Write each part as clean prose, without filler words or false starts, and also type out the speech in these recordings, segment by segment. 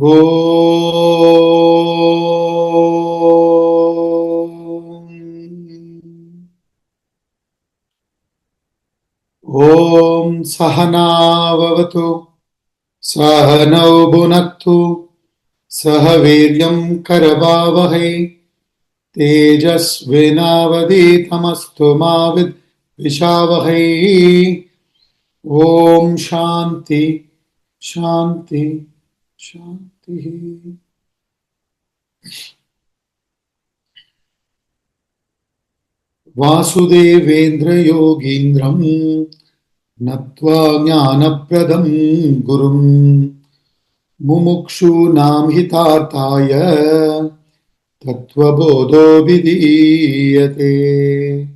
Om Sahana Vavatu Sahanau Bhunaktu Sahaviryam Karavavahai Tejasvinavaditamastu Mavid Vishavahai. Om Shanti Shanti Shanti. Vasudevendra Yogindram Natva Jnanapradam Gurum Mumukshu Nam Hitartaya Tattva Bodho Vidiyate.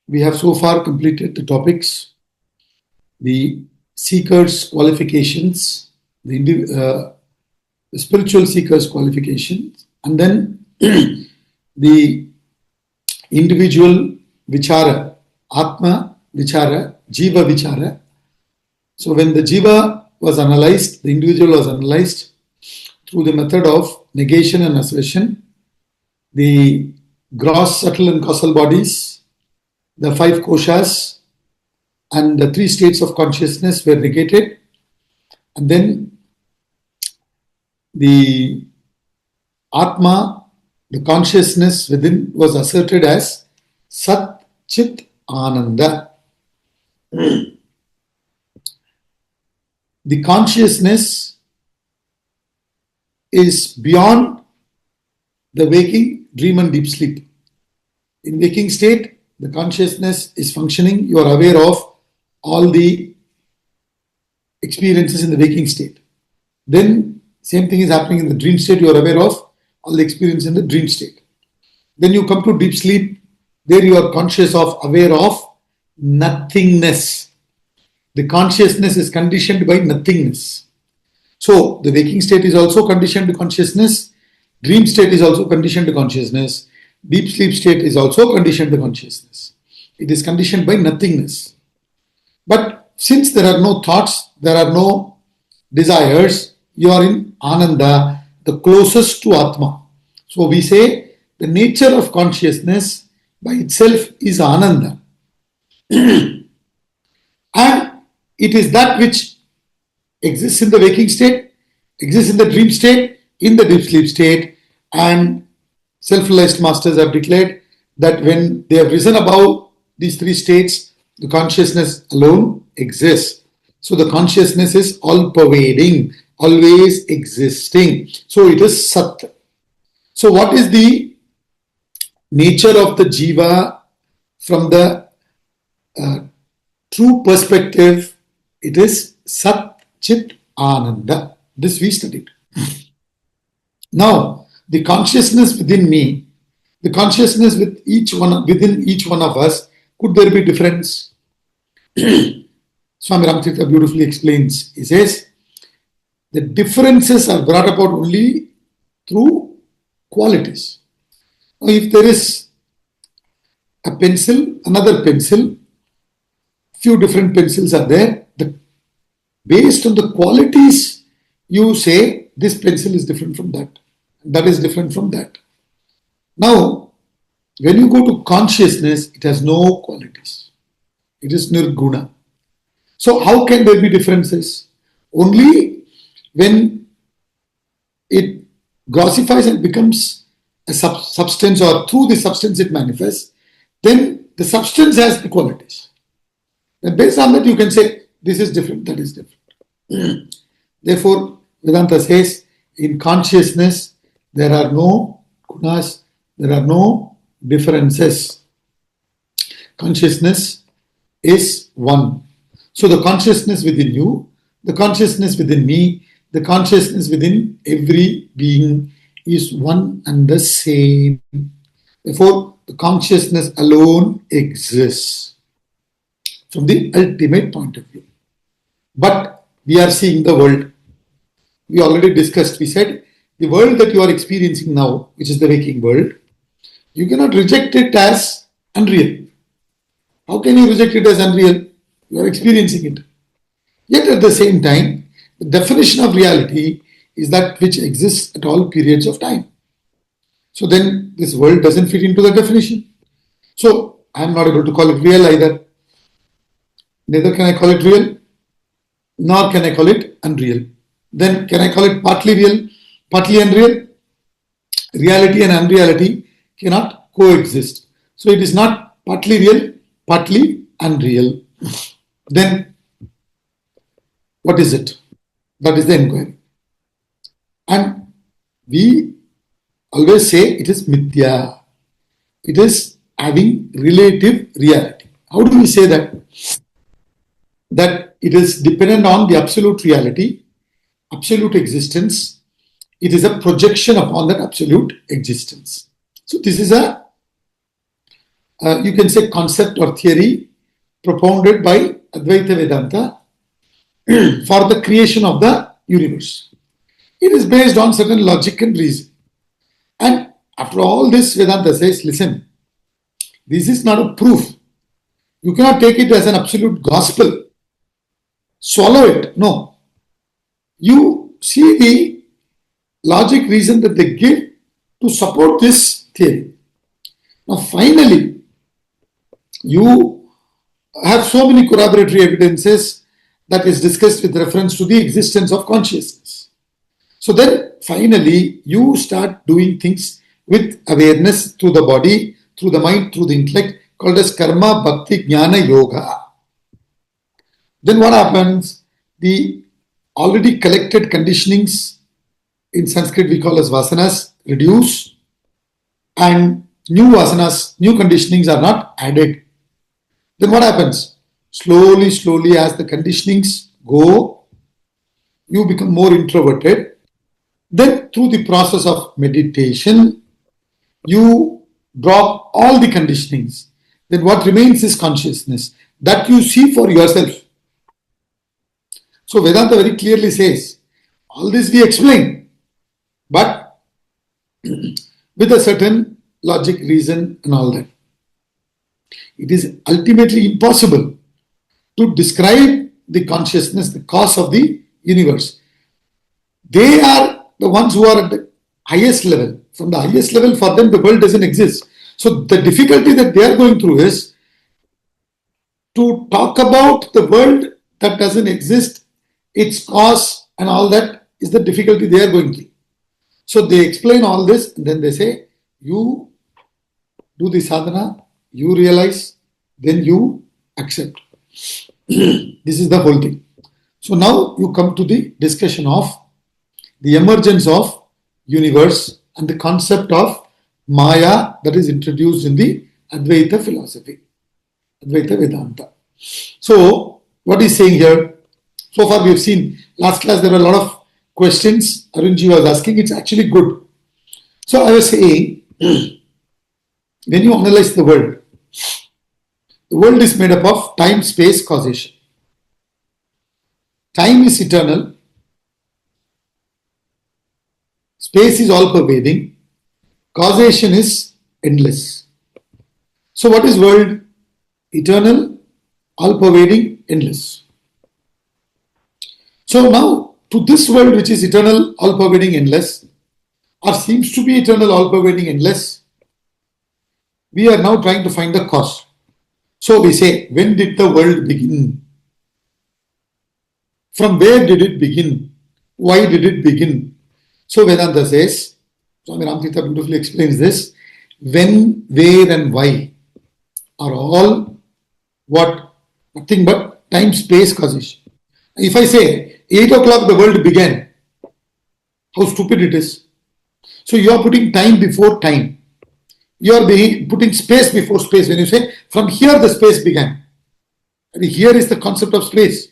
We have so far completed the topics, the seeker's qualifications, the spiritual seeker's qualifications, and then the individual vichara, atma vichara, jiva vichara. So when the jiva was analyzed, the individual was analyzed through the method of negation and assertion, the gross, subtle and causal bodies, the 5 koshas and the 3 states of consciousness were negated, and then the atma, the consciousness within, was asserted as Sat Chit Ananda. The consciousness is beyond the waking, dream and deep sleep. In waking state, the consciousness is functioning. You are aware of all the experiences in the waking state. Then same thing is happening in the dream state. You are aware of all the experience in the dream state. Then you come to deep sleep. There you are conscious of, aware of nothingness. The consciousness is conditioned by nothingness. So the waking state is also conditioned to consciousness. Dream state is also conditioned to consciousness. Deep sleep state is also conditioned to consciousness. It is conditioned by nothingness. But since there are no thoughts, there are no desires, you are in Ananda, the closest to Atma. So we say the nature of consciousness by itself is Ananda. And it is that which exists in the waking state, exists in the dream state, in the deep sleep state, and self-realized masters have declared that when they have risen above these 3 states, the consciousness alone exists. So the consciousness is all-pervading, always existing. So it is Sat. So what is the nature of the jiva from the true perspective? It is Sat Chit Ananda. This we studied. Now, the consciousness within me, the consciousness within each one of us, could there be difference? Swami Ramakrishna beautifully explains. He says, the differences are brought about only through qualities. Now, if there is a pencil, another pencil, few different pencils are there, based on the qualities, you say this pencil is different from that. That is different from that. Now, when you go to consciousness, it has no qualities. It is nirguna. So how can there be differences? Only when it grossifies and becomes a substance, or through the substance it manifests, then the substance has the qualities. Then based on that you can say this is different, that is different. Therefore, Vedanta says in consciousness there are no gunas, there are no differences. Consciousness is one. So the consciousness within you, the consciousness within me, the consciousness within every being is one and the same. Therefore, the consciousness alone exists from the ultimate point of view. But we are seeing the world. We already discussed, we said, the world that you are experiencing now, which is the waking world, you cannot reject it as unreal. How can you reject it as unreal? You are experiencing it. Yet at the same time, The definition of reality is that which exists at all periods of time. So then this world doesn't fit into the definition. So I am not able to call it real either. Neither can I call it real, nor can I call it unreal. Then can I call it partly real, partly unreal? Reality and unreality cannot coexist. So it is not partly real, partly unreal. Then what is it? That is the inquiry. And we always say it is mithya. It is having relative reality. How do we say that? That it is dependent on the absolute reality, absolute existence. It is a projection upon that absolute existence. So this is a, you can say, concept or theory propounded by Advaita Vedanta for the creation of the universe. It is based on certain logic and reason. And after all this, Vedanta says, listen, this is not a proof. You cannot take it as an absolute gospel. Swallow it. No. You see the logic reason that they give to support this theory. Now finally, you have so many corroboratory evidences that is discussed with reference to the existence of consciousness. So then finally you start doing things with awareness through the body, through the mind, through the intellect, called as karma, bhakti, jnana, yoga. Then what happens? The already collected conditionings, in Sanskrit we call as vasanas, reduce, and new vasanas, new conditionings are not added. Then what happens? Slowly, slowly, as the conditionings go, you become more introverted. Then through the process of meditation, you drop all the conditionings. Then what remains is consciousness that you see for yourself. So Vedanta very clearly says, all this we explain, but with a certain logic, reason and all that. It is ultimately impossible to describe the consciousness, the cause of the universe. They are the ones who are at the highest level. From the highest level, for them the world doesn't exist. So the difficulty that they are going through is to talk about the world that doesn't exist, its cause and all that is the difficulty they are going through. So they explain all this and then they say, you do the sadhana, you realize, then you accept. This is the whole thing. So now you come to the discussion of the emergence of universe and the concept of Maya that is introduced in the Advaita philosophy, Advaita Vedanta. So what he's saying here, so far we have seen, last class there were a lot of questions Arunji was asking, it's actually good. So I was saying, when you analyze the world is made up of time, space, causation. Time is eternal, space is all-pervading, causation is endless. So what is world? Eternal, all-pervading, endless. So now, to this world which is eternal, all-pervading, endless, or seems to be eternal, all-pervading, endless, we are now trying to find the cause. So we say, when did the world begin? From where did it begin? Why did it begin? So Vedanta says, Swami Ramtita beautifully explains this, when, where and why are all what? Nothing but time, space, causation. If I say 8 o'clock the world began, how stupid it is. So you are putting time before time. You are putting space before space. When you say from here the space began, and here is the concept of space.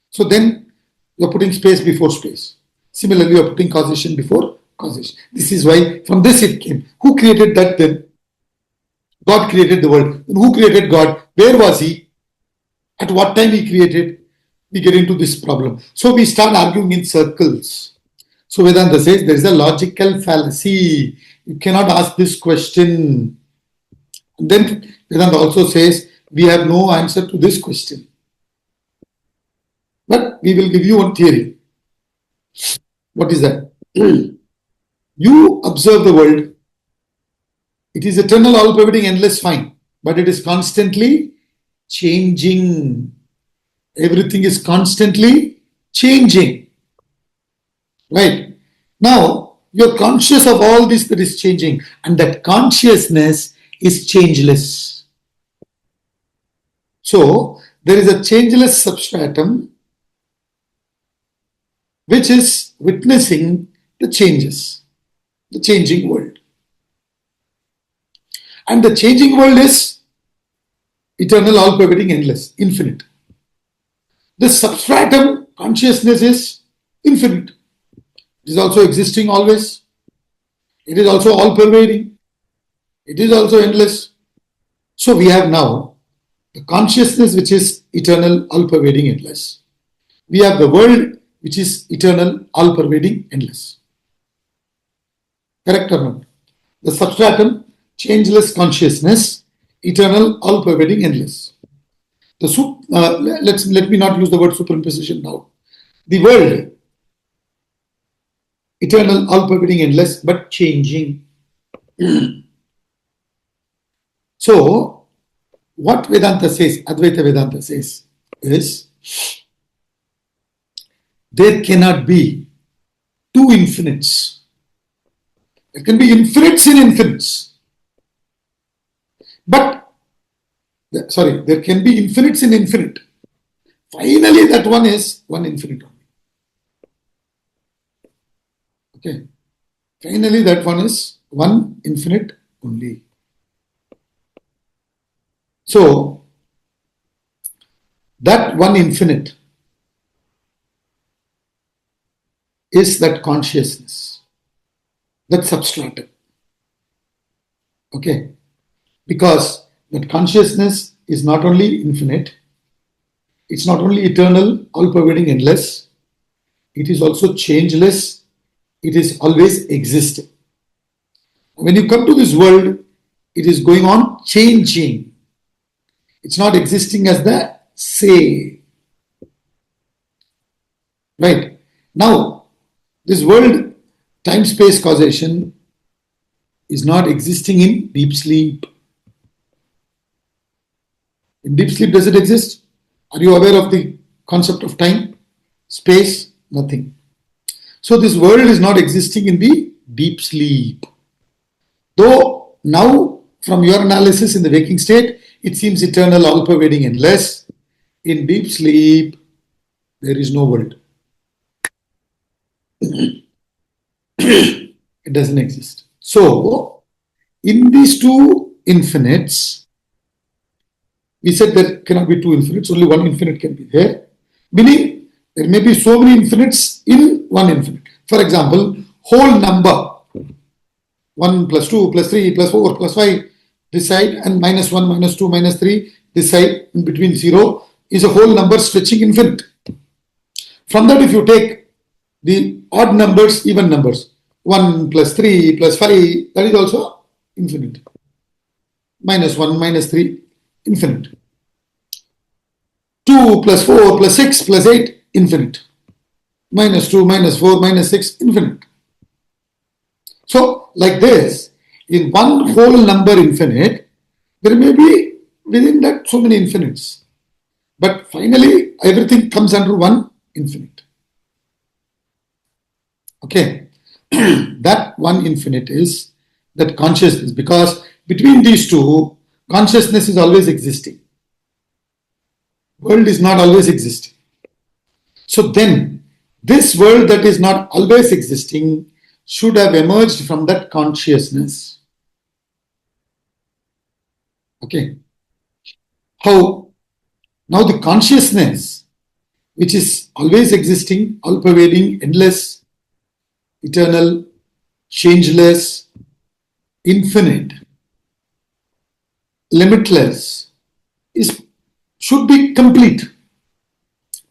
So then you are putting space before space. Similarly, you are putting causation before causation. This is why from this it came. Who created that then? God created the world. And who created God? Where was he? At what time he created? We get into this problem. So we start arguing in circles. So Vedanta says there is a logical fallacy. You cannot ask this question. And then Vedanta also says we have no answer to this question. But we will give you one theory. What is that? You observe the world. It is eternal, all-pervading, endless, fine. But it is constantly changing. Everything is constantly changing. Right? Now, you're conscious of all this that is changing, and that consciousness is changeless. So, there is a changeless substratum which is witnessing the changes, the changing world. And the changing world is eternal, all-pervading, endless, infinite. The substratum consciousness is infinite. It is also existing always. It is also all-pervading. It is also endless. So we have now the consciousness which is eternal, all-pervading, endless. We have the world which is eternal, all-pervading, endless. Correct or not? The substratum, changeless consciousness, eternal, all-pervading, endless. Let me not use the word superimposition now. The world, eternal, all-pervading, endless, but changing. So, what Vedanta says, Advaita Vedanta says, is there cannot be two infinites. There can be infinites in infinites. There can be infinites in infinite. Finally, that one is one infinite only. Okay. Finally, that one is one infinite only. So, that one infinite is that consciousness, that substratum. Okay. Because that consciousness is not only infinite, it's not only eternal, all-pervading, endless, it is also changeless, it is always existing. When you come to this world, it is going on changing. It's not existing as the say. Right? Now, this world, time-space causation is not existing in deep sleep. In deep sleep, does it exist? Are you aware of the concept of time, space? Nothing. So this world is not existing in the deep sleep. Though now, from your analysis in the waking state, it seems eternal, all-pervading, endless. In deep sleep, there is no world. It doesn't exist. So, in these two infinites, we said there cannot be two infinites, only one infinite can be there. Meaning, there may be so many infinites in one infinite. For example, whole number 1 plus 2 plus 3 plus 4 plus 5 this side, and minus 1 minus 2 minus 3 this side, in between 0 is a whole number stretching infinite. From that, if you take the odd numbers, even numbers, 1 plus 3 plus 5, that is also infinite. Minus 1 minus 3, infinite. 2 plus 4 plus 6 plus 8, infinite. Minus 2 minus 4 minus 6, infinite. So, like this, in one whole number infinite, there may be within that so many infinites. But finally, everything comes under one infinite. Okay. That one infinite is that consciousness, because between these two, consciousness is always existing. World is not always existing. So then, this world that is not always existing should have emerged from that consciousness. Okay. How? Now the consciousness, which is always existing, all-pervading, endless, eternal, changeless, infinite, limitless, should be complete,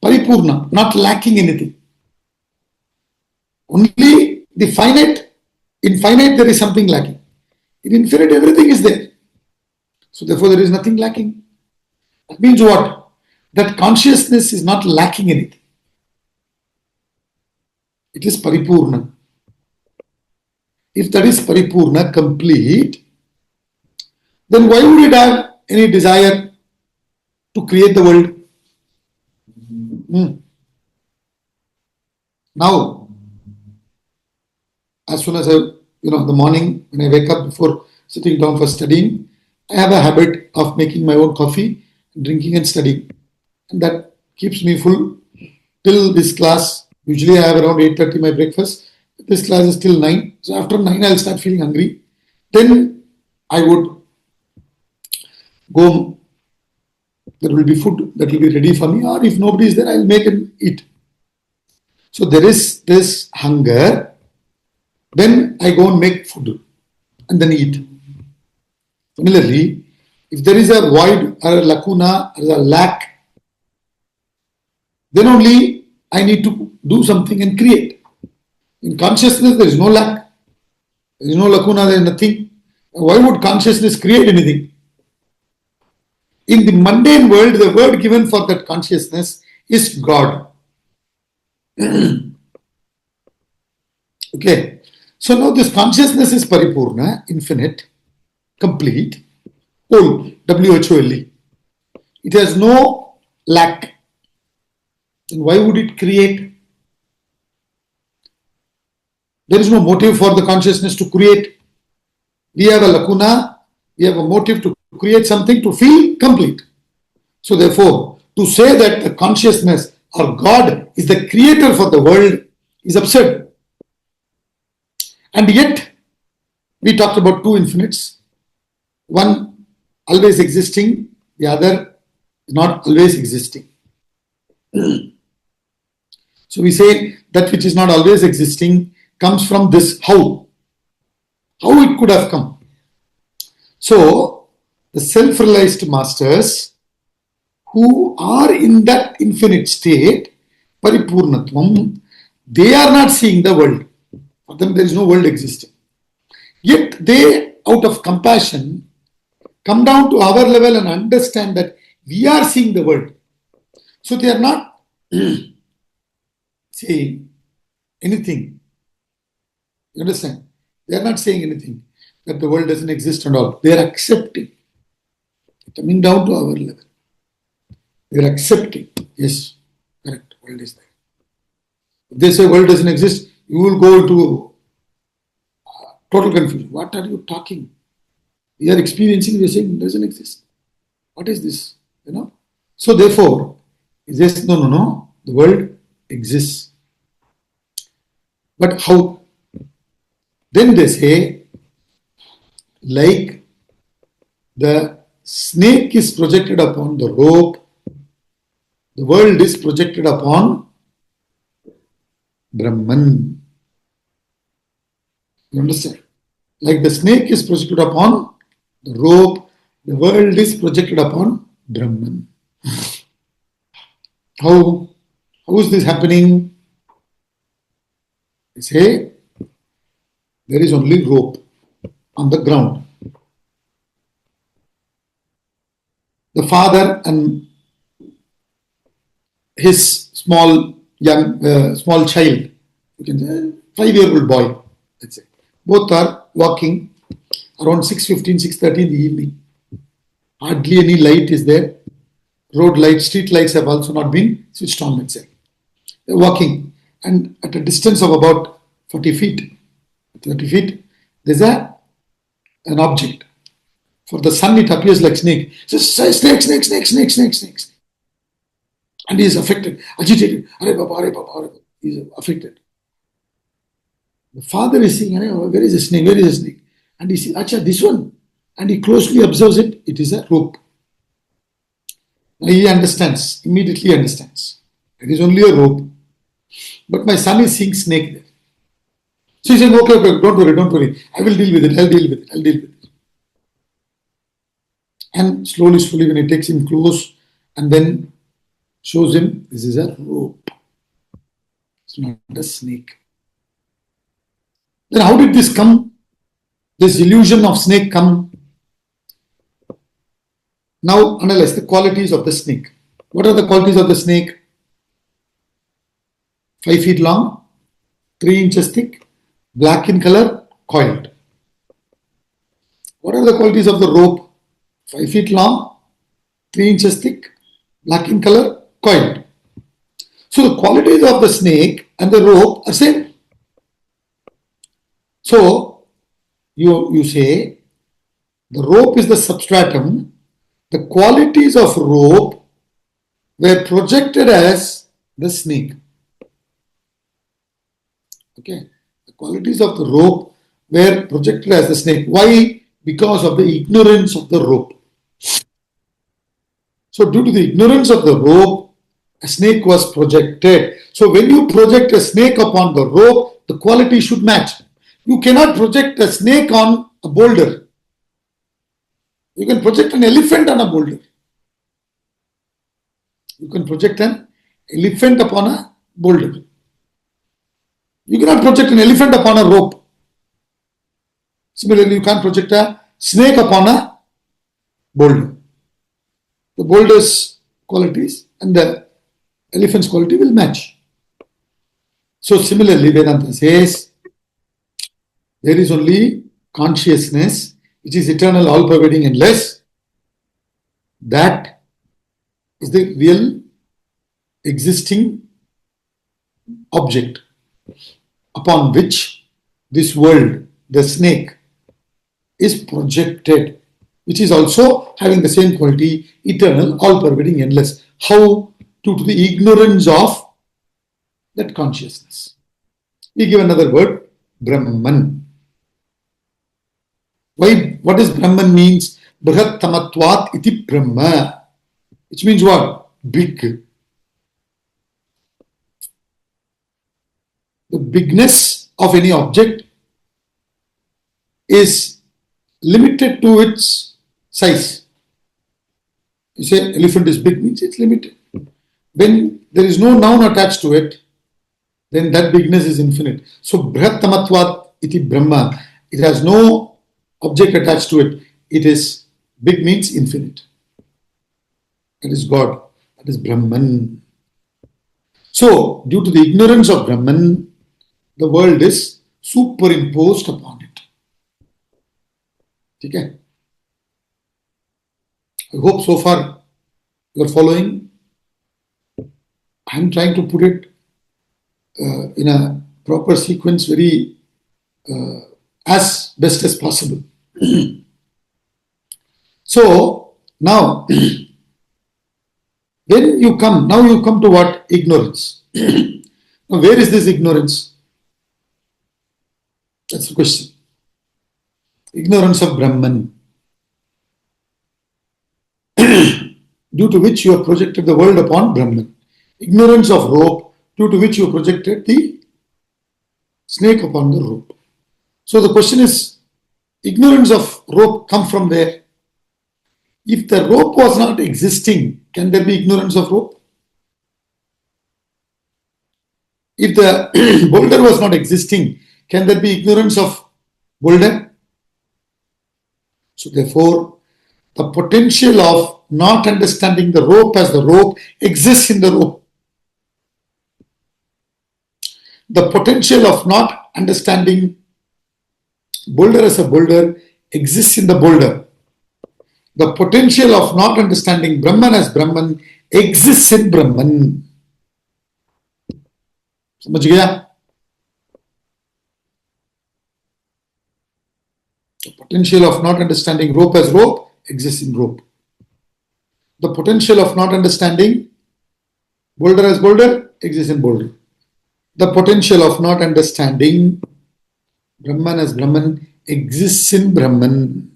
paripurna, not lacking anything. Only the finite, in finite there is something lacking. In infinite everything is there. So therefore there is nothing lacking. That means what? That consciousness is not lacking anything. It is paripurna. If that is paripurna, complete, then why would it have any desire to create the world? Now, as soon as the morning when I wake up before sitting down for studying, I have a habit of making my own coffee, drinking and studying. And that keeps me full till this class. Usually I have around 8:30 my breakfast. This class is till 9. So after 9 I'll start feeling hungry. Then I would go, there will be food that will be ready for me, or if nobody is there, I'll make and eat. So there is this hunger, then I go and make food and then eat. Similarly, if there is a void or a lacuna or a lack, then only I need to do something and create. In consciousness, there is no lack, there is no lacuna, there is nothing. Why would consciousness create anything? In the mundane world, the word given for that consciousness is God. Okay. So now this consciousness is paripurna, infinite, complete, whole, W-H-O-L-E. It has no lack. Then why would it create? There is no motive for the consciousness to create. We have a lacuna, we have a motive to create something to feel complete. So therefore, to say that the consciousness or God is the creator for the world is absurd. And yet, we talked about two infinites. One always existing, the other not always existing. So we say that which is not always existing comes from this how. How it could have come. So, the self-realized masters who are in that infinite state, paripurnatvam, they are not seeing the world. For them, there is no world existing. Yet they, out of compassion, come down to our level and understand that we are seeing the world. So they are not saying anything. You understand? They are not saying anything that the world doesn't exist and all. They are accepting. Coming down to our level. They are accepting. Yes, correct. World is there. If they say world doesn't exist, you will go into total confusion. What are you talking? We are experiencing, we are saying it doesn't exist. What is this? So therefore, he says, no. The world exists. But how? Then they say, like the snake is projected upon the rope, the world is projected upon Brahman. You understand? Like the snake is projected upon the rope, the world is projected upon Brahman. How is this happening? They say there is only rope on the ground. The father and his small child, you can say 5-year-old boy, let's say, both are walking around 6:15, 6:30 in the evening. Hardly any light is there. Road lights, street lights have also not been switched on, let's say. They're walking, and at a distance of about 40 feet, 30 feet, there's an object. For the sun, it appears like snake. So snake. And he is affected, agitated. Are Baba. He is affected. The father is saying, where is the snake? Where is the snake? And he says, Acha, this one. And he closely observes it. It is a rope. Now he understands, immediately understands. It is only a rope. But my son is seeing snake there. So he says, okay, don't worry. I will deal with it. I'll deal with it. And slowly, when he takes him close and then shows him, this is a rope. It's not a snake. Then how did this come? This illusion of snake come? Now analyze the qualities of the snake. What are the qualities of the snake? 5 feet long, 3 inches thick, black in color, coiled. What are the qualities of the rope? 5 feet long, 3 inches thick, black in color, coiled. So the qualities of the snake and the rope are same. So you say the rope is the substratum. The qualities of rope were projected as the snake. Okay. The qualities of the rope were projected as the snake. Why? Because of the ignorance of the rope. So due to the ignorance of the rope, a snake was projected. So when you project a snake upon the rope, the quality should match. You cannot project a snake on a boulder. You can project an elephant on a boulder. You can project an elephant upon a boulder. You cannot project an elephant upon a rope. Similarly, you can't project a snake upon a boulder. The boulder's qualities and the elephant's quality will match. So similarly, Vedanta says there is only consciousness, which is eternal, all-pervading, endless. That is the real existing object upon which this world, the snake, is projected, which is also having the same quality, eternal, all-pervading, endless. How? Due to the ignorance of that consciousness. We give another word, Brahman. Why? What does Brahman means? Brihattamatvat iti Brahma. Which means what? Big. The bigness of any object is limited to its size. You say elephant is big, means it's limited. When there is no noun attached to it, then that bigness is infinite. So Brihattamatvat iti Brahma. It has no object attached to it. It is big, means infinite. That is God. That is Brahman. So due to the ignorance of Brahman, the world is superimposed upon it. Okay? I hope so far you are following. I am trying to put it in a proper sequence, very as best as possible. So now, when you come, now you come to what? Ignorance. Now, where is this ignorance? That's the question. Ignorance of Brahman, due to which you have projected the world upon Brahman. Ignorance of rope, due to which you projected the snake upon the rope. So the question is, ignorance of rope come from where? If the rope was not existing, can there be ignorance of rope? If the boulder was not existing, can there be ignorance of boulder? So therefore, the potential of not understanding the rope as the rope exists in the rope. The potential of not understanding boulder as a boulder exists in the boulder. The potential of not understanding Brahman as Brahman exists in Brahman. समझ गया? The potential of not understanding rope as rope exists in rope. The potential of not understanding boulder as boulder exists in boulder. The potential of not understanding Brahman as Brahman exists in Brahman.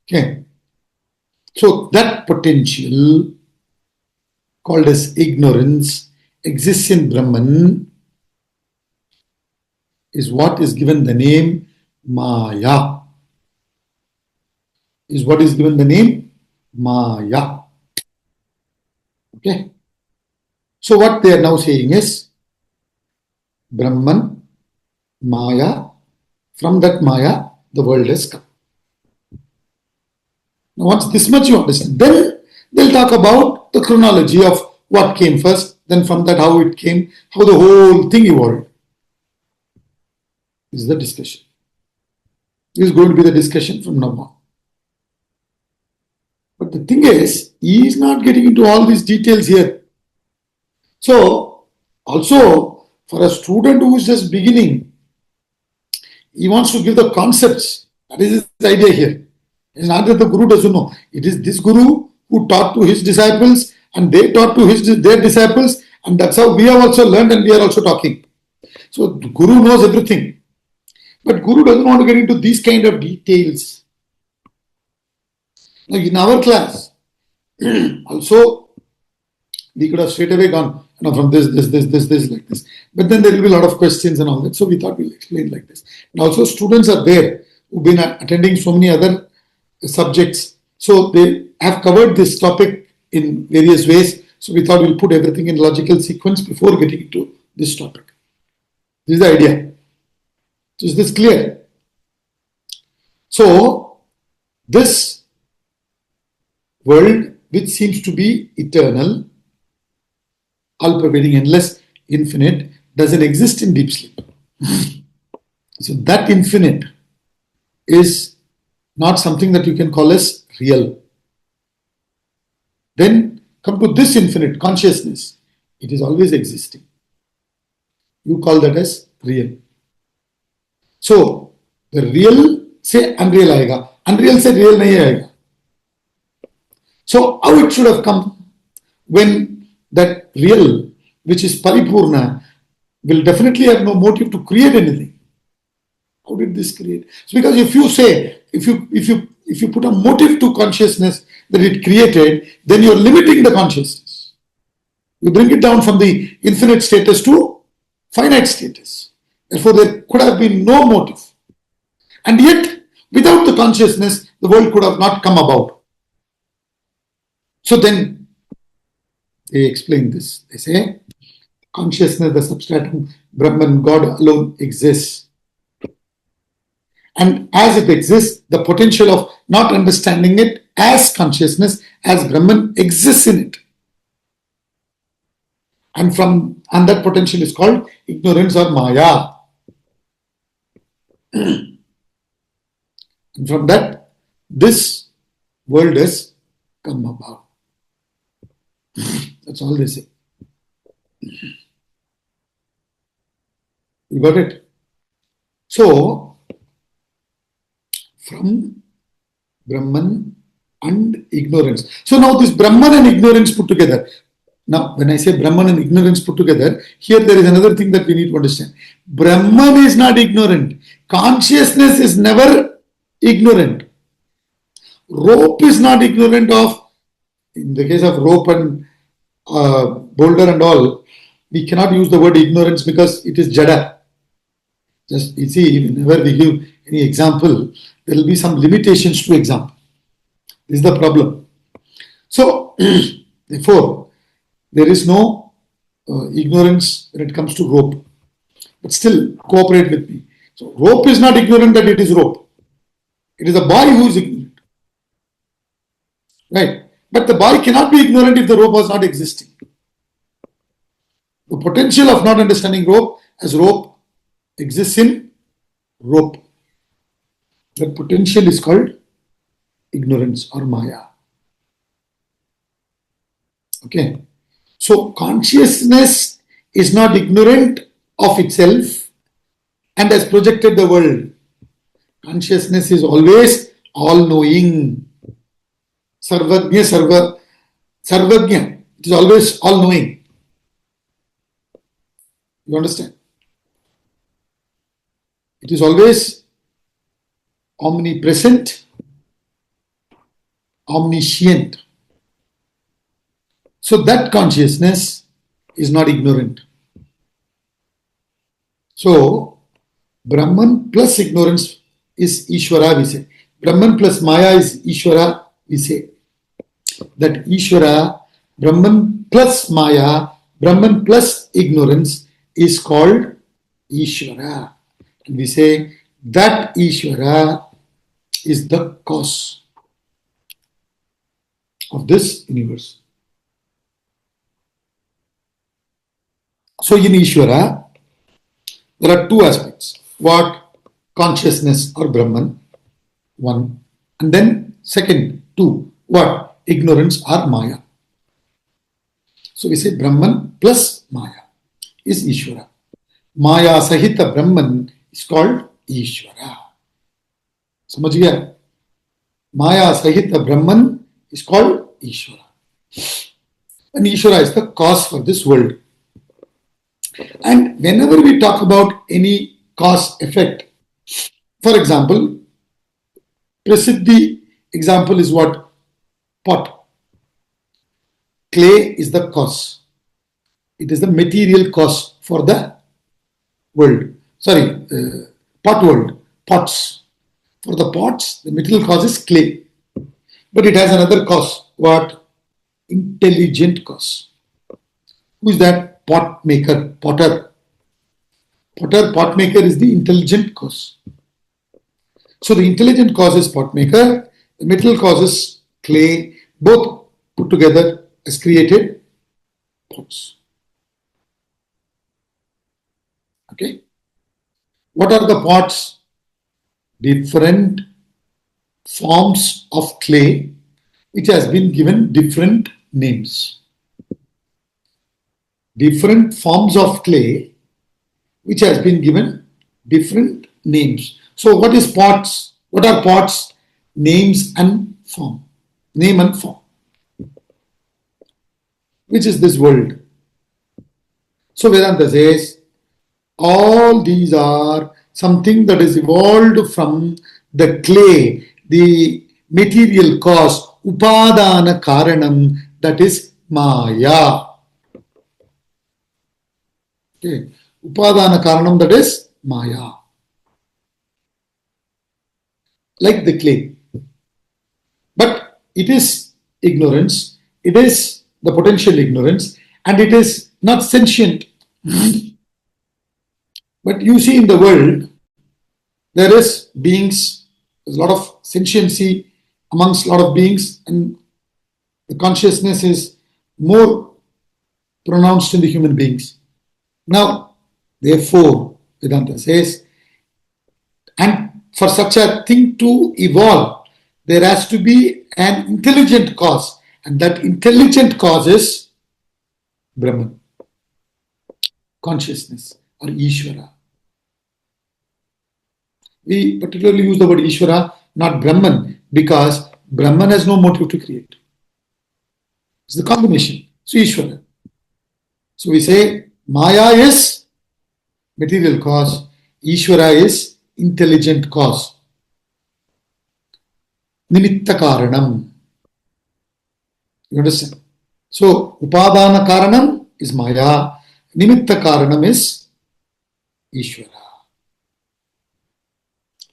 Okay. So that potential, called as ignorance, exists in Brahman, is what is given the name Maya. Is what is given the name Maya. Okay. So what they are now saying is Brahman, Maya, from that Maya the world has come. Now once this much you understand, then they'll talk about the chronology of what came first, then from that how it came, how the whole thing evolved. This is the discussion. This is going to be the discussion from now on. But the thing is, he is not getting into all these details here. So, also for a student who is just beginning, he wants to give the concepts. That is his idea here. It's not that the Guru doesn't know. It is this Guru who taught to his disciples and they taught to their disciples, and that's how we have also learned and we are also talking. So the Guru knows everything. But Guru doesn't want to get into these kind of details. Now in our class, also we could have straight away gone, from this, like this. But then there will be a lot of questions and all that. So we thought we'll explain like this. And also students are there who've been attending so many other subjects. So they have covered this topic in various ways. So we thought we'll put everything in logical sequence before getting into this topic. This is the idea. Is this clear? So this world, which seems to be eternal, all-pervading, endless, infinite, doesn't exist in deep sleep. So that infinite is not something that you can call as real. Then come to this infinite consciousness. It is always existing. You call that as real. So the real say unreal aayega. Unreal say real nahi aayega. So how it should have come when that real, which is paripurna, will definitely have no motive to create anything. How did this create? So because if you say, if you put a motive to consciousness that it created, then you're limiting the consciousness. You bring it down from the infinite status to finite status. Therefore, there could have been no motive. And yet, without the consciousness, the world could have not come about. So then, they explain this. They say, consciousness, the substratum, Brahman, God alone exists. And as it exists, the potential of not understanding it as consciousness, as Brahman, exists in it. And that potential is called ignorance or Maya. And from that, this world has come about. That's all they say. You got it? So, from Brahman and ignorance. So now this Brahman and ignorance put together. Now, when I say Brahman and ignorance put together, here there is another thing that we need to understand. Brahman is not ignorant. Consciousness is never ignorant. Rope is not ignorant of, in the case of rope and boulder and all, we cannot use the word ignorance because it is jada. Just, you see, whenever we give any example, there will be some limitations to example. This is the problem. So, therefore, there is no ignorance when it comes to rope. But still, cooperate with me. So, rope is not ignorant that it is rope. It is the boy who is ignorant. Right? But the boy cannot be ignorant if the rope was not existing. The potential of not understanding rope as rope exists in rope. That potential is called ignorance or Maya. Okay. So consciousness is not ignorant of itself and has projected the world. Consciousness is always all-knowing. Sarvagnya. It is always all-knowing. You understand? It is always omnipresent, omniscient. So that consciousness is not ignorant. So, Brahman plus ignorance is Ishvara, we say. Brahman plus Maya is Ishvara, we say. That Ishvara, Brahman plus Maya, Brahman plus ignorance is called Ishvara. And we say that Ishvara is the cause of this universe. So in Ishvara, there are two aspects. What? Consciousness or Brahman, one. And then second, two. What? Ignorance or Maya. So we say Brahman plus Maya is Ishvara. Maya Sahita Brahman is called Ishvara. समझ गया? Maya Sahita Brahman is called Ishvara. And Ishvara is the cause for this world. And whenever we talk about any cause effect, for example, Prasiddhi example is what? Pot. Clay is the cause. It is the material cause for the world. Sorry, pot world. Pots. For the pots, the material cause is clay. But it has another cause. What? Intelligent cause. Who is that? Pot maker, potter. Potter, pot maker is the intelligent cause. So the intelligent cause is pot maker, the material cause is clay, both put together has created pots. Okay. What are the pots? Different forms of clay which has been given different names. Different forms of clay which has been given different names. So what is pots? What are pots? Names and form. Name and form. Which is this world. So Vedanta says all these are something that is evolved from the clay, the material cause, upadana karanam, that is Maya. Okay. Upadana karanam, that is Maya. Like the clay. But it is ignorance, it is the potential ignorance, and it is not sentient. But you see in the world, there is beings, there's a lot of sentiency amongst a lot of beings, and the consciousness is more pronounced in the human beings. Now, therefore, Vedanta says, and for such a thing to evolve, there has to be an intelligent cause, and that intelligent cause is Brahman, consciousness, or Ishvara. We particularly use the word Ishvara, not Brahman, because Brahman has no motive to create. It's the combination. So Ishvara. So we say Maya is material cause, Ishvara is intelligent cause. Nimitta karanam. You understand? So Upadana karanam is Maya, Nimitta karanam is Ishvara.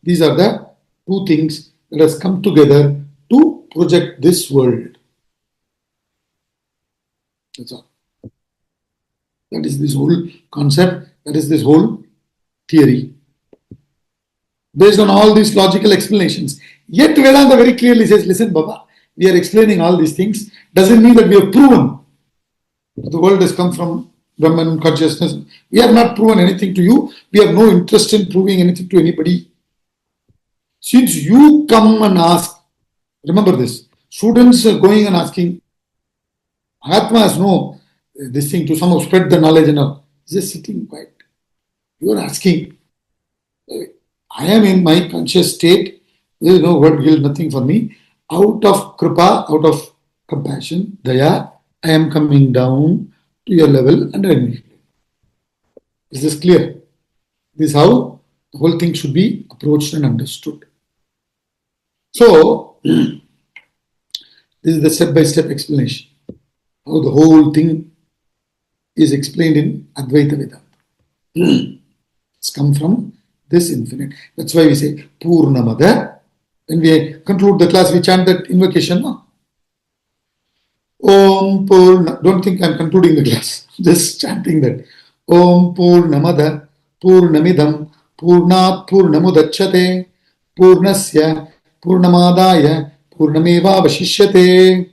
These are the two things that has come together to project this world. That's all. That is this whole concept, that is this whole theory. Based on all these logical explanations. Yet Vedanta very clearly says, listen Baba, we are explaining all these things, doesn't mean that we have proven that the world has come from Brahman consciousness. We have not proven anything to you. We have no interest in proving anything to anybody. Since you come and ask, remember this, students are going and asking, Mahatma has no this thing to somehow spread the knowledge and all. Just sitting quiet. You are asking, I am in my conscious state, there is no word guilt, nothing for me. Out of kripa, out of compassion, daya, I am coming down to your level and I am. Is this clear? This is how the whole thing should be approached and understood. So, this is the step-by-step explanation. How the whole thing is explained in Advaita Vedanta. It's come from this infinite. That's why we say Purnamada. When we conclude the class, we chant that invocation. No? Om Purna. Don't think I'm concluding the class. Just chanting that. Om Purnamada Purnamidam Purnat Purnamudachyate Purnasya Purnamadaya Purnameva Vashishyate.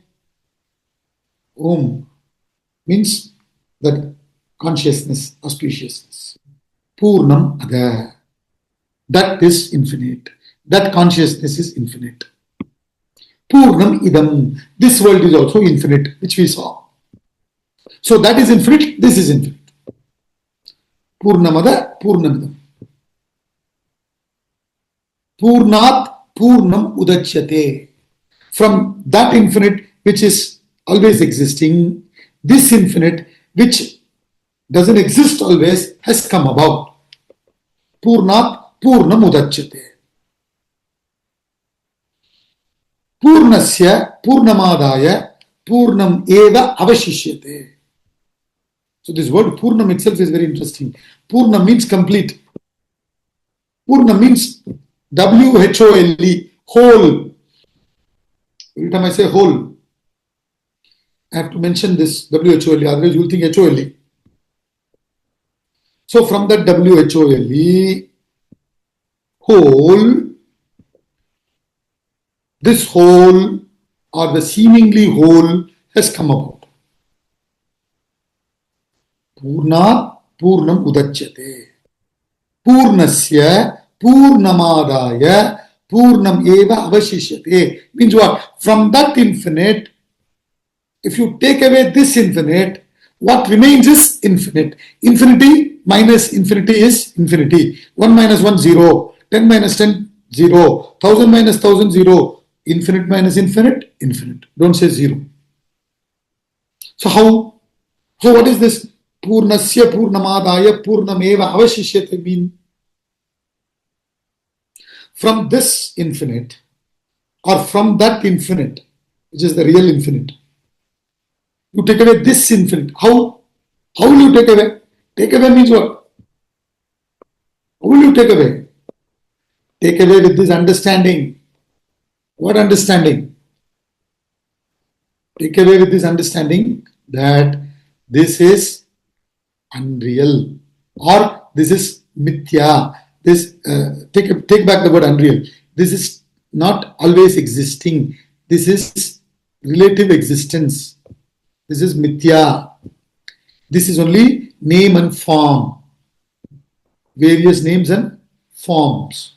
Om means that consciousness, auspiciousness. Purnam Ada. That is infinite. That consciousness is infinite. Purnam Idam. This world is also infinite, which we saw. So that is infinite, this is infinite. Purnamada, Purnamidam. Purnat, Purnam Udachyate. From that infinite which is always existing, this infinite which doesn't exist always has come about. Purnat, Purnam Udachyate. Purnasya, Purnamadaya, Purnam Eva Avashishyate. So this word Purnam itself is very interesting. Purnam means complete. Purnam means W-H-O-L-E, whole. Every time I say whole, I have to mention this W-H-O-L-E, otherwise you will think H-O-L-E. So from that W-H-O-L-E, whole, this whole or the seemingly whole has come about. Purnat Purnam Udachyate. Purnasya Purnamadaya Purnam Eva Avashishyate. Means what? From that infinite, if you take away this infinite, what remains is infinite. Infinity minus infinity is infinity. 1 minus 1, 0. 10 minus 10, 0. 1000 minus 1000, 0. Infinite minus infinite, infinite. Don't say 0. So how? So what is this? Purnasya Purnamadaya Purnameva Avashishyate mean? From this infinite or from that infinite, which is the real infinite, you take away this infinite. How? How will you take away? Take away means what? How will you take away? Take away with this understanding. What understanding? Take away with this understanding that this is unreal or this is mithya. This take back the word unreal. This is not always existing. This is relative existence. This is mithya. This is only name and form. Various names and forms.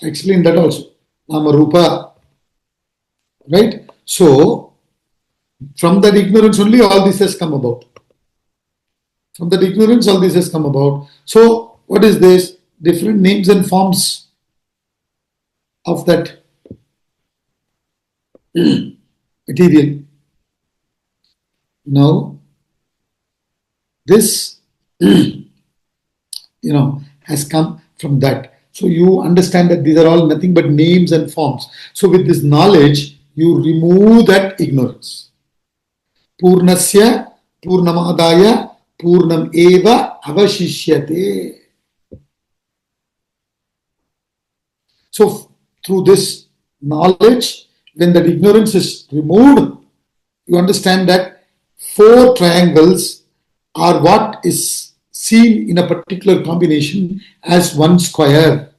I explained that also. Nama Rupa. Right? So, from that ignorance only all this has come about. From that ignorance all this has come about. So, what is this? Different names and forms of that material. Now, this has come from that. So you understand that these are all nothing but names and forms. So with this knowledge, you remove that ignorance. Purnasya Purnamadaya Purnam Eva Avashishyate. So through this knowledge, when that ignorance is removed, you understand that 4 triangles are what is seen in a particular combination as one square.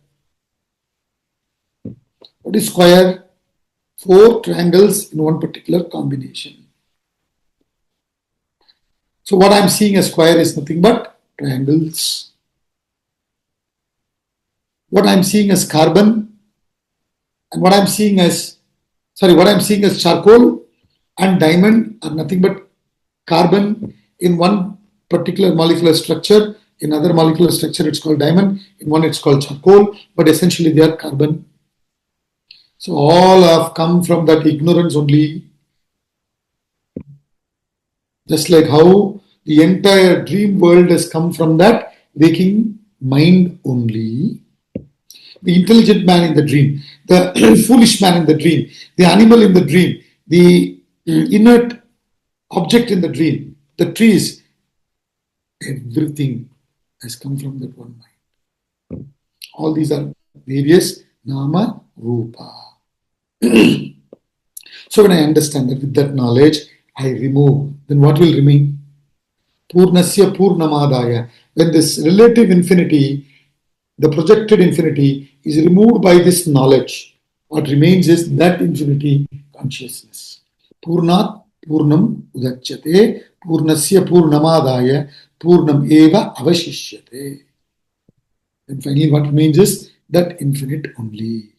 What is square? 4 triangles in one particular combination. So what I am seeing as square is nothing but triangles. What I am seeing as carbon and what I am seeing as charcoal and diamond are nothing but carbon in one particular molecular structure. In other molecular structure it's called diamond, in one it's called charcoal, but essentially they are carbon. So all have come from that ignorance only. Just like how the entire dream world has come from that waking mind only. The intelligent man in the dream, the foolish man in the dream, the animal in the dream, the inert object in the dream, the trees, everything has come from that one mind. All these are various nama rupa. So when I understand that with that knowledge, I remove, then what will remain? Purnasya Purnamadaya. When this relative infinity, the projected infinity, is removed by this knowledge, what remains is that infinity consciousness. Purnat Purnam Udachyate Purnasya Purnamadaya Purnam Eva Avashishyate. And finally, what it means is that infinite only.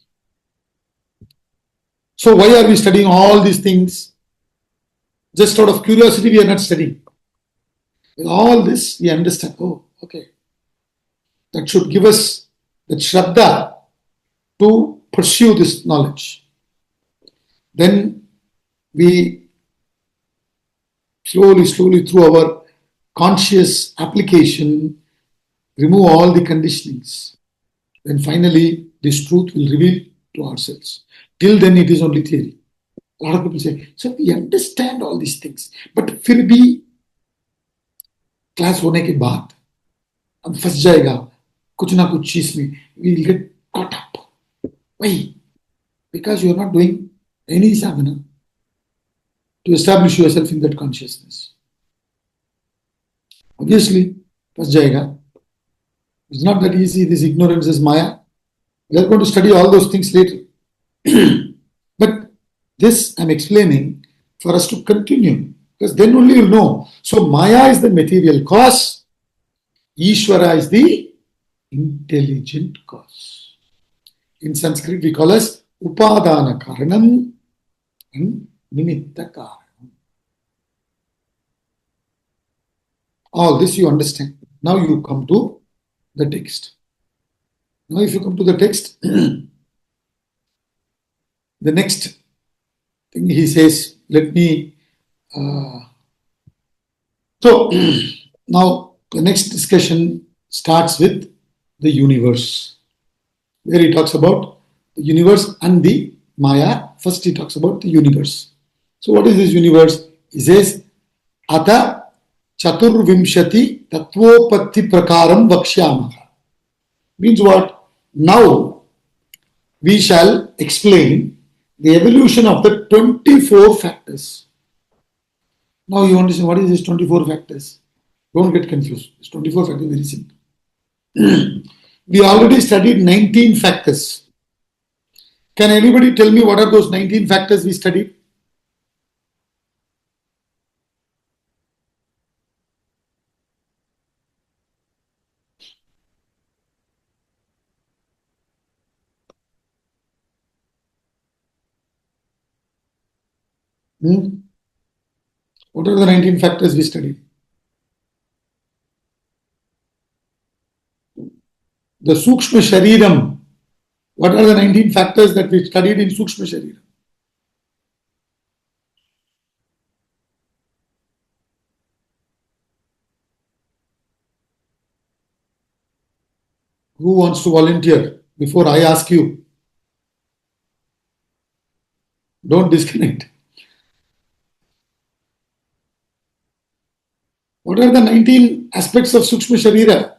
So, why are we studying all these things? Just out of curiosity, we are not studying. With all this, we understand, oh, okay. That should give us the shraddha to pursue this knowledge. Then we slowly through our conscious application remove all the conditionings. Then finally this truth will reveal to ourselves. Till then it is only theory. A lot of people say, so we understand all these things, but फिर भी class होने के बाद हम फंस जाएगा कुछ ना कुछ चीज में. We will get caught up. Why? Because you are not doing any sadhana to establish yourself in that consciousness. Obviously, फंस जाएगा. It's not that easy. This ignorance is Maya. We are going to study all those things later. But this I'm explaining for us to continue, because then only you'll know. So Maya is the material cause. Ishvara is the intelligent cause. In Sanskrit we call as Upadana Karanam and Nimitta Karanam. All this you understand. Now you come to the text. Now if you come to the text, the next thing he says, let me... So now the next discussion starts with the universe, where he talks about the universe and the Maya. First he talks about the universe. So what is this universe? He says, Ata Chaturvimshati Tattvopatti Prakaram Vakshyamaha. Means what? Now we shall explain the evolution of the 24 factors. Now you understand what is this 24 factors? Don't get confused. This 24 factors is very simple. We already studied 19 factors. Can anybody tell me what are those 19 factors we studied? What are the 19 factors we studied? The Sukshma Shariram. What are the 19 factors that we studied in Sukshma Shariram? Who wants to volunteer before I ask you? Don't disconnect. What are the 19 aspects of Sukshma Sharira?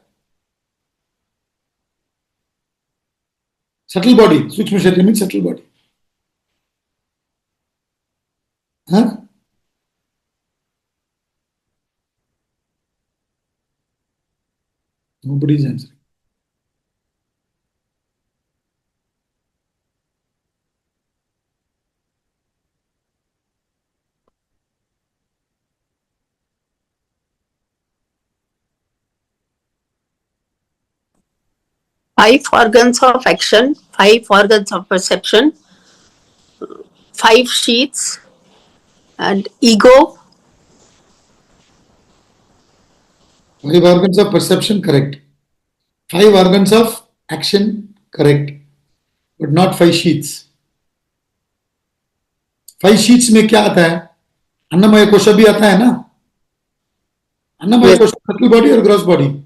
Subtle body. Sukshma Sharira means subtle body. Huh? Nobody is answering. Five organs of action, five organs of perception, five sheaths, and ego. Five organs of perception, correct. Five organs of action, correct. But not five sheaths. Five sheaths में क्या आता है? अन्नमय कोश भी आता है ना? अन्नमय कोश सटल बॉडी और ग्रॉस बॉडी.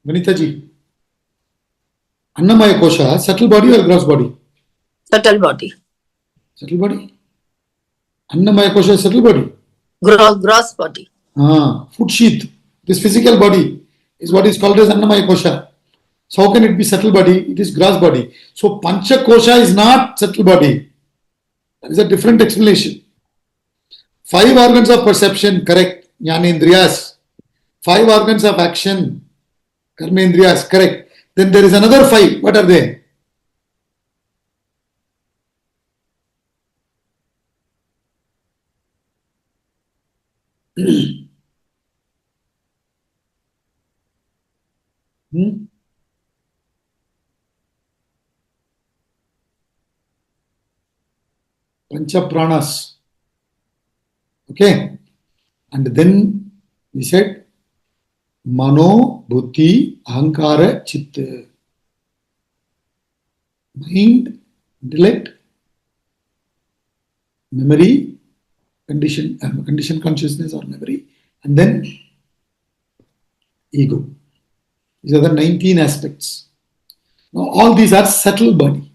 वनिता जी, अन्नमय कोश सटल बॉडी और gross body? Subtle body. Subtle body. Annamaya kosha is subtle body. Gross body. Food sheath. This physical body is what is called as Annamaya kosha. So how can it be subtle body? It is gross body. So Pancha kosha is not subtle body. That is a different explanation. Five organs of perception, correct. Jnanendriyas. Five organs of action, Karmendriyas, correct. Then there is another five. What are they? Hmm? Pancha pranas. Okay. And then he said, Mano, Buddhi, Ahankara, Chitta. Mind, intellect, memory, condition consciousness or memory, and then ego. These are the 19 aspects. Now, all these are subtle body,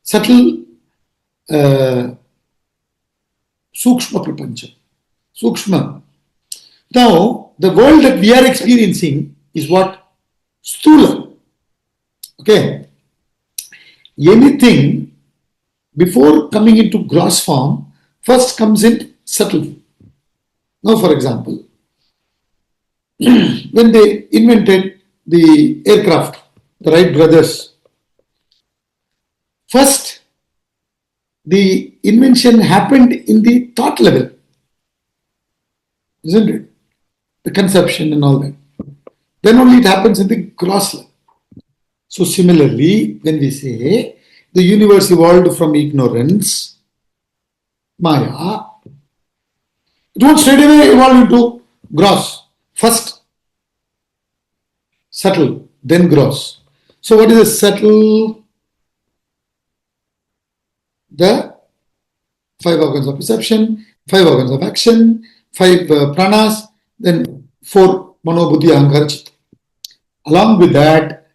subtle sukshma prapancha. Sukshma. Now, the world that we are experiencing is what? Stula. Okay. Anything before coming into gross form first comes in subtle. Now, for example, when they invented the aircraft, the Wright brothers, first the invention happened in the thought level, isn't it? The conception and all that. Then only it happens in the gross level. So similarly, when we say the universe evolved from ignorance, Maya, it won't straight away evolve into gross. First subtle, then gross. So what is the subtle? The 5 organs of perception, 5 organs of action, 5 pranas, then 4 mano, buddhi, ahankara, chitta. Along with that,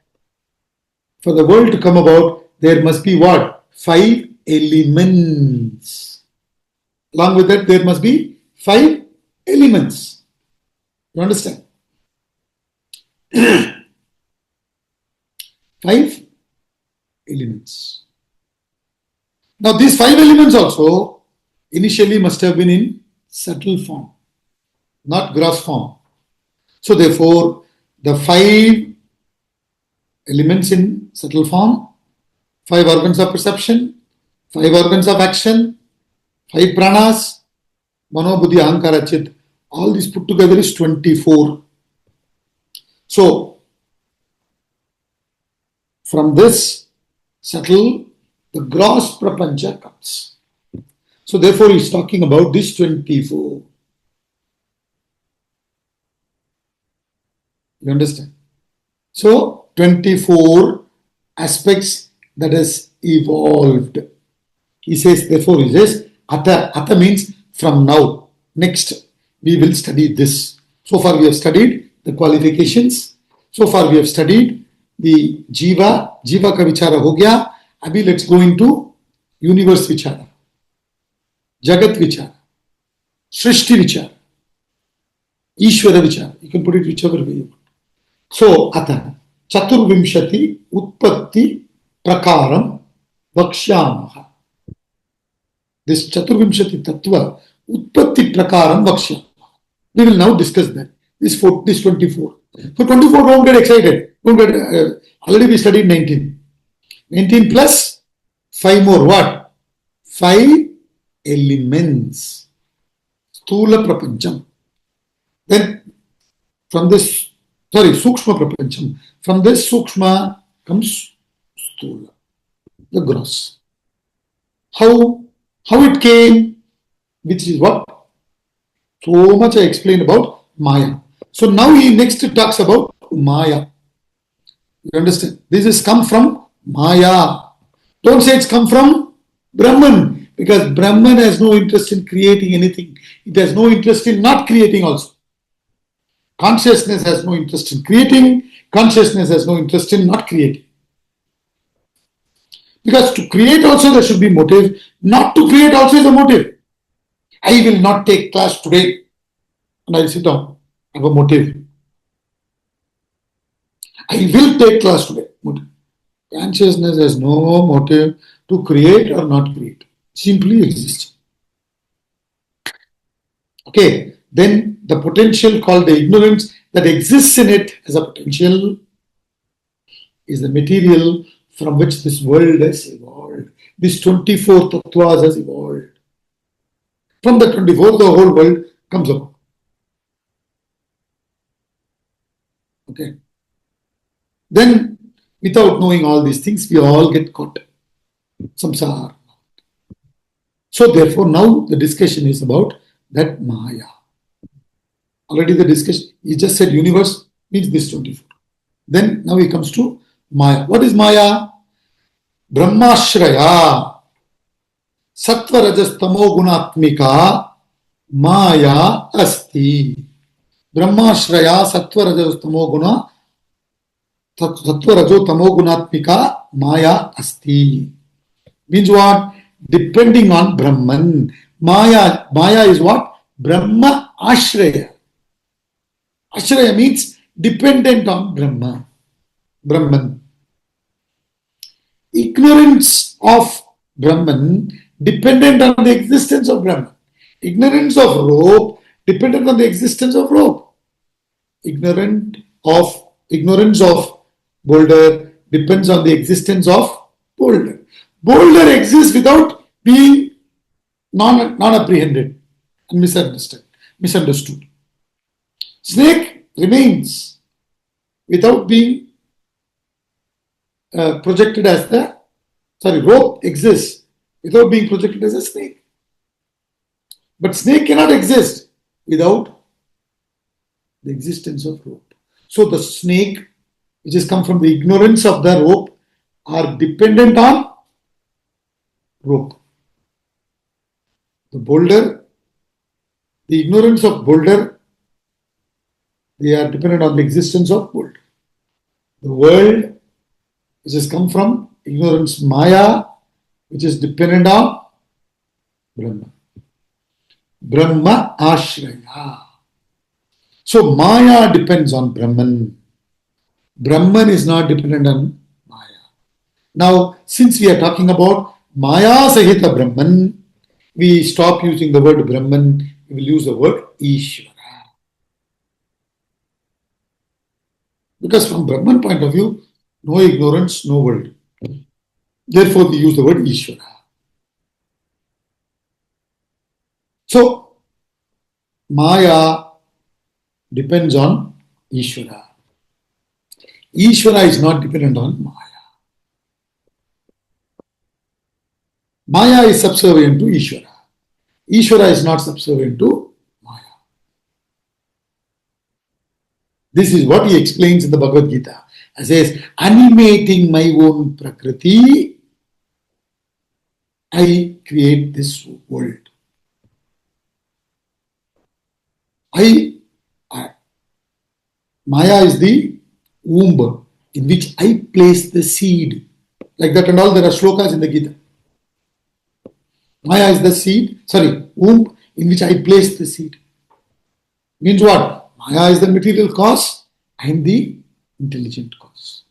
for the world to come about, there must be what? 5 elements. Along with that, there must be 5 elements. You understand? 5 elements. Now, these 5 elements also initially must have been in subtle form, not gross form. So, therefore, the 5 elements in subtle form, 5 organs of perception, 5 organs of action, 5 pranas, mano, buddhi, ahankara, chit, all these put together is 24. So, from this subtle, the gross prapancha comes. So, therefore, he is talking about this 24. You understand? So, 24 aspects that has evolved. He says, therefore, he says, Atha means from now, next, we will study this. So far, we have studied the qualifications. So far, we have studied the Jiva ka vichara ho gaya. Abhi, let's go into universe vichara, Jagat vichara, Srishti vichara, Ishvara vichara. You can put it whichever way you want. So, Atha, Chaturvimshati Utpatti Prakaram Vakshyamaha. This Chaturvimshati Tattva Utpatti Prakaram Vakshyamaha. We will now discuss that. This 24. So 24, don't get excited. Don't get, already we studied 19. 19 plus 5 more. What? 5 elements. Sthula Prapancham. Then from this, Sukshma Prapancham. From this Sukshma comes Sthula, the gross. How it came, which is what? So much I explained about Maya. So now he next talks about Maya. You understand? This has come from Maya. Don't say it's come from Brahman, because Brahman has no interest in creating anything. It has no interest in not creating also. Consciousness has no interest in creating. Consciousness has no interest in not creating. Because to create also there should be motive. Not to create also is a motive. I will not take class today and I will sit down. I have a motive. I will take class today. Motive. Consciousness has no motive to create or not create. Simply exists. Okay. Then the potential called the ignorance that exists in it as a potential is the material from which this world has evolved. This 24 tattvas has evolved. From the 24, the whole world comes about. Okay. Then, without knowing all these things, we all get caught. Samsara. So, therefore, now the discussion is about that Maya. Already the discussion, he just said universe means this 24. Then, now he comes to Maya. What is Maya? Brahmashraya. Sattva rajas tamo gunatmika Maya asti. Brahmashraya sattva rajas tamo guna sattva rajo tamo gunatmika Maya asti. Means what? Depending on Brahman. Maya is what? Brahma ashraya. Ashraya means dependent on Brahman. Ignorance of Brahman dependent on the existence of Brahman. Ignorance of rope dependent on the existence of rope. Ignorance of boulder depends on the existence of boulder. Boulder exists without being non-apprehended and misunderstood. Snake remains without being projected as rope exists without being projected as a snake. But snake cannot exist without the existence of rope. So the snake, which has come from the ignorance of the rope, are dependent on rope. The boulder, the ignorance of boulder, they are dependent on the existence of boulder. The world, which has come from ignorance, Maya, which is dependent on Brahma. Brahma ashraya. So Maya depends on Brahman. Brahman is not dependent on Maya. Now, since we are talking about Maya Sahita Brahman, we stop using the word Brahman, we will use the word Ishvara. Because from Brahman point of view, no ignorance, no world. Therefore, we use the word Ishvara. So, Maya depends on Ishvara. Ishvara is not dependent on Maya. Maya is subservient to Ishvara. Ishvara is not subservient to Maya. This is what he explains in the Bhagavad-gita. He says, animating my own Prakriti, I create this world. Maya is the womb in which I place the seed. Like that and all, there are shlokas in the Gita. Maya is the womb in which I place the seed. Means what? Maya is the material cause, I am the intelligent cause.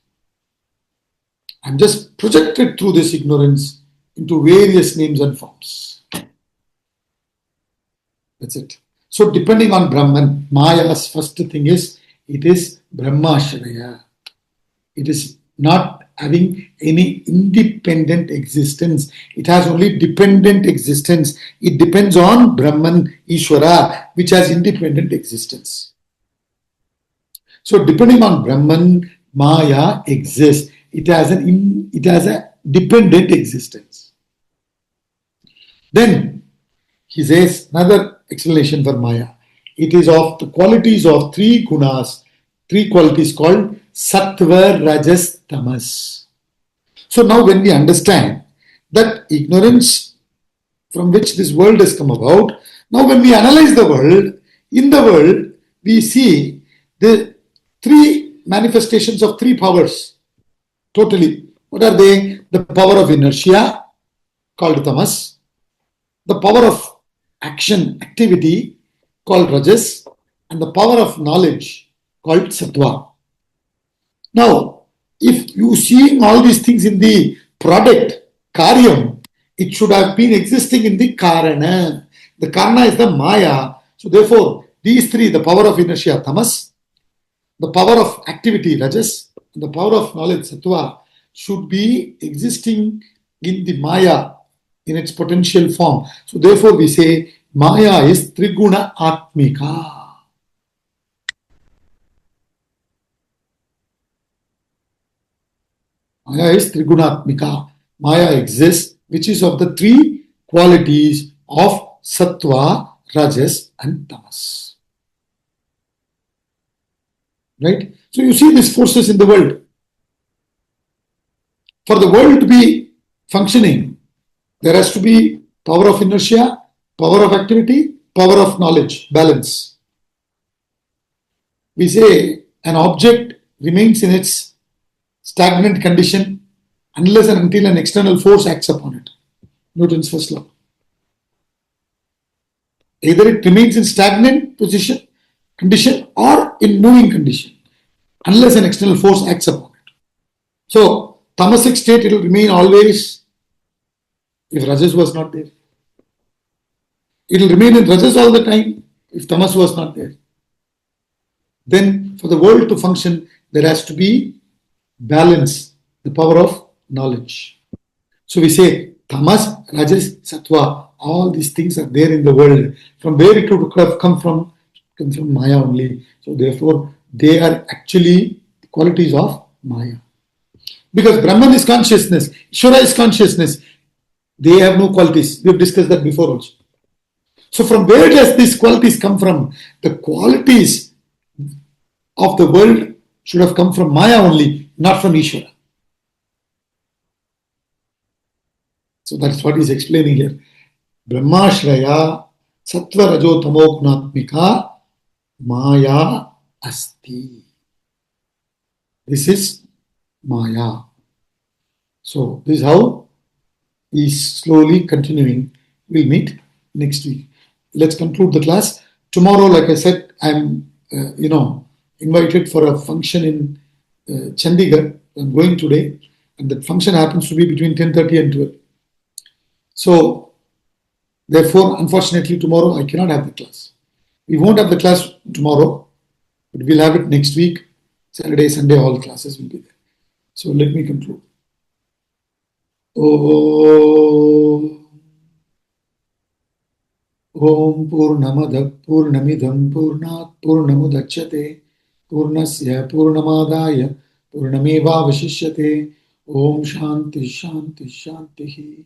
I am just projected through this ignorance into various names and forms. That's it. So depending on Brahman, Maya's first thing is, it is Brahmashraya. It is not having any independent existence. It has only dependent existence. It depends on Brahman, Ishvara, which has independent existence. So depending on Brahman, Maya exists. It has a dependent existence. Then he says another explanation for Maya. It is of the qualities of three gunas, three qualities called Sattva, Rajas, Tamas. So now when we understand that ignorance from which this world has come about, now when we analyze the world, in the world we see the three manifestations of three powers totally. What are they? The power of inertia called Tamas, the power of action, activity called Rajas, and the power of knowledge called Sattva. Now, if you seeing all these things in the product, Karyam, it should have been existing in the Karana. The Karana is the Maya. So therefore, these three, the power of inertia, Tamas, the power of activity, Rajas, and the power of knowledge, Sattva, should be existing in the Maya in its potential form. So therefore, we say Maya is Triguna Atmika. Maya is Trigunatmika. Maya exists, which is of the three qualities of Sattva, Rajas, and Tamas. Right? So you see these forces in the world. For the world to be functioning, there has to be power of inertia, power of activity, power of knowledge, balance. We say an object remains in its stagnant condition unless and until an external force acts upon it. Newton's first law. Either it remains in stagnant condition or in moving condition unless an external force acts upon it. So, tamasic state, it will remain always if rajas was not there. It will remain in rajas all the time if tamas was not there. Then for the world to function, there has to be balance, the power of knowledge. So we say tamas, rajas, sattva, all these things are there in the world. From where it would have come from Maya only. So therefore, they are actually the qualities of Maya. Because Brahman is consciousness, Ishvara is consciousness. They have no qualities. We have discussed that before also. So from where does these qualities come from? The qualities of the world should have come from Maya only, not from Ishvara. So that's what he's explaining here. Brahmashraya sattva rajo tamo gunatmika Maya asti. This is Maya. So this is how he's slowly continuing. We'll meet next week. Let's conclude the class. Tomorrow, like I said, I'm invited for a function in Chandigarh. I'm going today, and that function happens to be between 10:30 and 12. So, therefore, unfortunately, tomorrow I cannot have the class. We won't have the class tomorrow, but we'll have it next week. Saturday, Sunday, all classes will be there. So, let me conclude. Om Purnamada Purnamidam Purnat Purnamudachyate Purnasya Purnamadaya Purnameva Vashishyate Om Shanti Shanti Shanti.